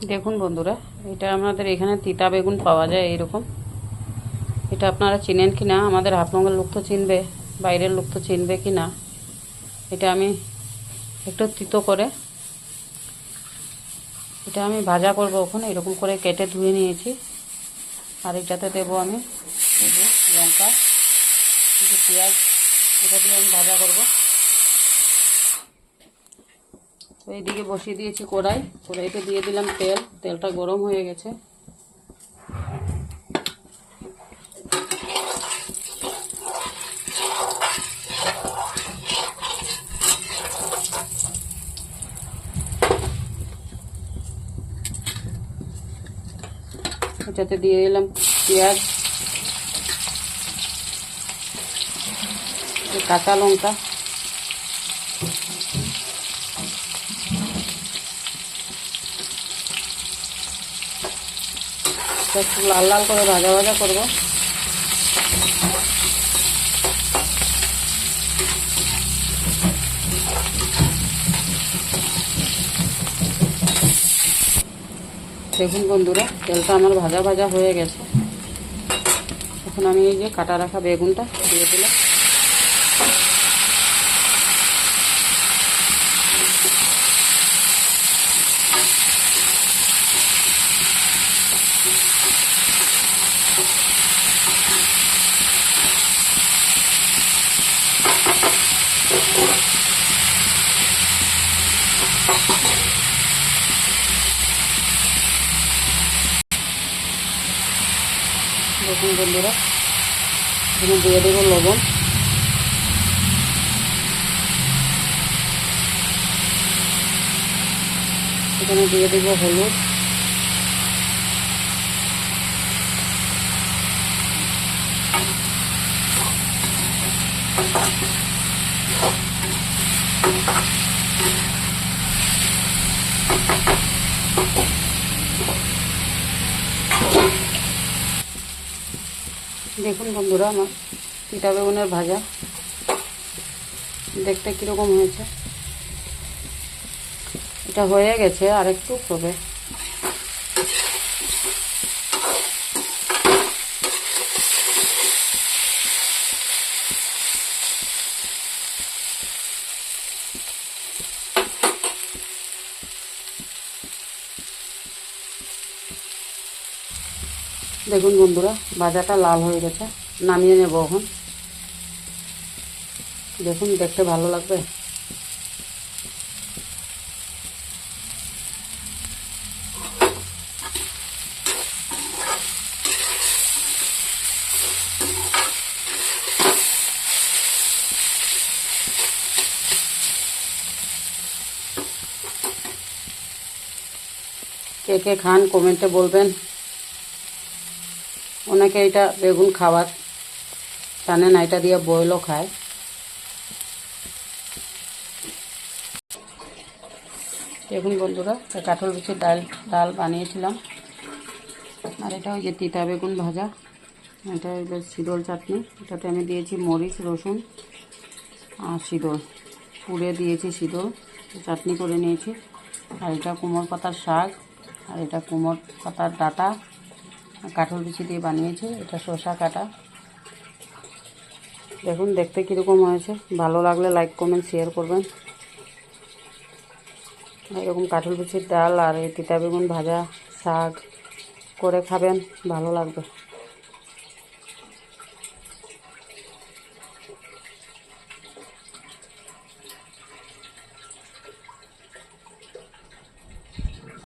দেখুন বন্ধুরা, এটা আমাদের এখানে তিতা বেগুন পাওয়া যায় এইরকম। এটা আপনারা চিনেন কি না, আমাদের হাফলংয়ের লোক তো চিনবে, বাইরের লোক তো চিনবে কি না। এটা আমি একটু তিতো করে এটা আমি ভাজা করব। ওখানে এরকম করে কেটে ধুয়ে নিয়েছি। আর এটাতে দেবো আমি লঙ্কা, কিছু পেঁয়াজ, এটা দিয়ে আমি ভাজা করব। তো এইদিকে বসিয়ে দিয়েছি কড়াইতে দিয়ে দিলাম তেল। তেলটা গরম হয়ে গেছে। এটাতে দিয়ে দিলাম পেঁয়াজ, কাঁচা লঙ্কা, একটু লাল লাল করে ভাজা ভাজা করব। দেখুন বন্ধুরা, তেলটা আমার ভাজা ভাজা হয়ে গেছে। এখন আমি এই যে কাটা রাখা বেগুনটা দিয়ে দিলাম। দেখুন বন্ধুরা, এখানে দিয়ে দেবো লবণ, এখানে দিয়ে দেবো হলুদ, দেখুন বন্ধুরা, আমার তিতা বেগুনের ভাজা দেখতে কীরকম হয়েছে। এটা হয়ে গেছে, আর একটু হবে। দেখুন বন্ধুরা, ভাজাটা লাল হয়ে গেছে, নামিয়ে নেব এখন। দেখুন, দেখতে ভালো লাগবে। কে কে খান কমেন্টে বলবেন। অনেকে এটা বেগুন খাবার জানে না, এটা দিয়ে বয়েলও খায়। দেখুন বন্ধুরা, কাঁঠাল বিচির ডাল বানিয়েছিলাম। আর এটা ওই যে তিতা বেগুন ভাজা, এটা হলো শীতল চাটনি। এটাতে আমি দিয়েছি মরিচ, রসুন আর শীতল পুড়ে দিয়েছি, শীতল চাটনি করে নিয়েছি। আর এটা কুমড়ো পাতার শাক, আর এটা কুমড়ো পাতার ডাঁটা কাঁঠাল বিচি দিয়ে বানিয়েছি। এটা শসা কাটা। দেখুন দেখতে কীরকম হয়েছে। ভালো লাগলে লাইক কমেন্ট শেয়ার করবেন। এরকম কাঁঠাল বিচির ডাল আর এই তিতা বেগুন ভাজা শাক করে খাবেন, ভালো লাগবে।